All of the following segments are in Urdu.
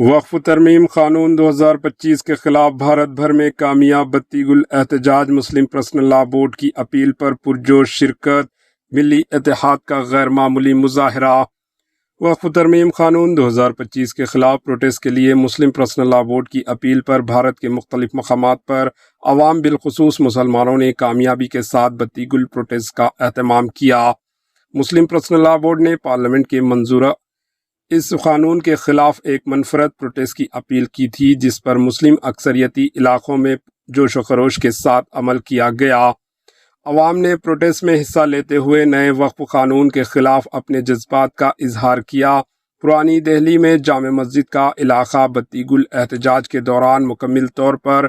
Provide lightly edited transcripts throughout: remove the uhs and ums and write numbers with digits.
وقف ترمیم قانون 2025 کے خلاف بھارت بھر میں کامیاب بتی گل احتجاج۔ مسلم پرسنل لا بورڈ کی اپیل پر پرجوش شرکت، ملی اتحاد کا غیر معمولی مظاہرہ۔ وقف ترمیم قانون 2025 کے خلاف پروٹیسٹ کے لیے مسلم پرسنل لا بورڈ کی اپیل پر بھارت کے مختلف مقامات پر عوام بالخصوص مسلمانوں نے کامیابی کے ساتھ بتی گل پروٹیسٹ کا اہتمام کیا۔ مسلم پرسنل لا بورڈ نے پارلیمنٹ کے منظورہ اس قانون کے خلاف ایک منفرد پروٹیسٹ کی اپیل کی تھی، جس پر مسلم اکثریتی علاقوں میں جوش و خروش کے ساتھ عمل کیا گیا۔ عوام نے پروٹیسٹ میں حصہ لیتے ہوئے نئے وقف قانون کے خلاف اپنے جذبات کا اظہار کیا۔ پرانی دہلی میں جامع مسجد کا علاقہ بتی گل احتجاج کے دوران مکمل طور پر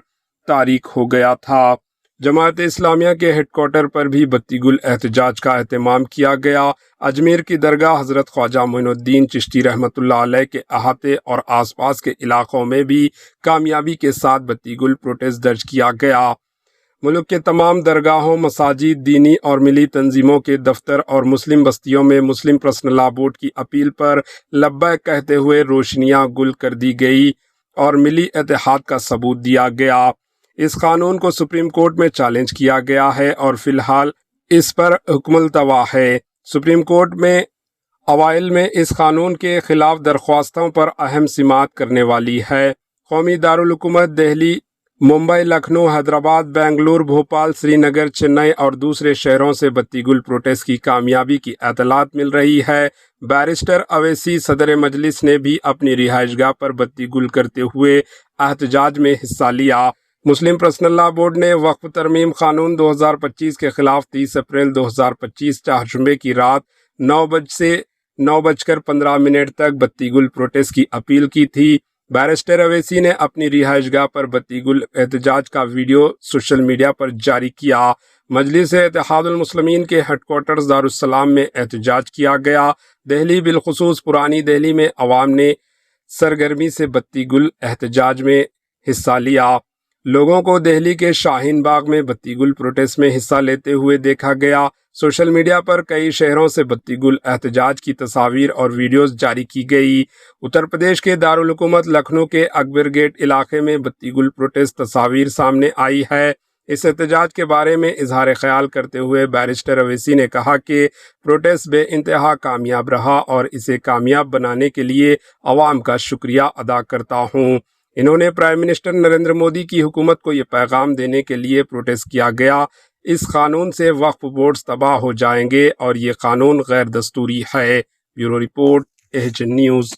تاریک ہو گیا تھا۔ جماعت اسلامیہ کے ہیڈ کوارٹر پر بھی بتی گل احتجاج کا اہتمام کیا گیا۔ اجمیر کی درگاہ حضرت خواجہ معین الدین چشتی رحمۃ اللہ علیہ کے احاطے اور آس پاس کے علاقوں میں بھی کامیابی کے ساتھ بتی گل پروٹیسٹ درج کیا گیا۔ ملک کے تمام درگاہوں، مساجد، دینی اور ملی تنظیموں کے دفتر اور مسلم بستیوں میں مسلم پرسنل لا بورڈ کی اپیل پر لبیک کہتے ہوئے روشنیاں گل کر دی گئی اور ملی اتحاد کا ثبوت دیا گیا۔ اس قانون کو سپریم کورٹ میں چیلنج کیا گیا ہے اور فی الحال اس پر حکم التوا ہے۔ سپریم کورٹ میں اوائل میں اس قانون کے خلاف درخواستوں پر اہم سماعت کرنے والی ہے۔ قومی دارالحکومت دہلی، ممبئی، لکھنؤ، حیدرآباد، بنگلور، بھوپال، سری نگر، چنئی اور دوسرے شہروں سے بتی گل پروٹیسٹ کی کامیابی کی اطلاعات مل رہی ہے۔ بیرسٹر اویسی صدر مجلس نے بھی اپنی رہائش گاہ پر بتی گل کرتے ہوئے احتجاج میں حصہ لیا۔ مسلم پرسنل لا بورڈ نے وقف ترمیم قانون 2025 کے خلاف 30 اپریل 2025 چہارشنبے کی رات 9 بجے سے 9:15 تک بتی گل پروٹیسٹ کی اپیل کی تھی۔ بیرسٹر اویسی نے اپنی رہائش گاہ پر بتی گل احتجاج کا ویڈیو سوشل میڈیا پر جاری کیا۔ مجلس اتحاد المسلمین کے ہیڈ کوارٹرز دارالسلام میں احتجاج کیا گیا۔ دہلی بالخصوص پرانی دہلی میں عوام نے سرگرمی سے بتی گل احتجاج میں حصہ لیا۔ لوگوں کو دہلی کے شاہین باغ میں بتی گل پروٹیسٹ میں حصہ لیتے ہوئے دیکھا گیا۔ سوشل میڈیا پر کئی شہروں سے بتی گل احتجاج کی تصاویر اور ویڈیوز جاری کی گئی۔ اتر پردیش کے دارالحکومت لکھنؤ کے اکبر گیٹ علاقے میں بتی گل پروٹیسٹ تصاویر سامنے آئی ہے۔ اس احتجاج کے بارے میں اظہار خیال کرتے ہوئے بیرسٹر اویسی نے کہا کہ پروٹیسٹ بے انتہا کامیاب رہا اور اسے کامیاب بنانے کے لیے عوام کا شکریہ ادا کرتا ہوں۔ انہوں نے پرائم منسٹر نریندر مودی کی حکومت کو یہ پیغام دینے کے لیے پروٹیسٹ کیا گیا، اس قانون سے وقف بورڈز تباہ ہو جائیں گے اور یہ قانون غیر دستوری ہے۔ Bureau report, H news.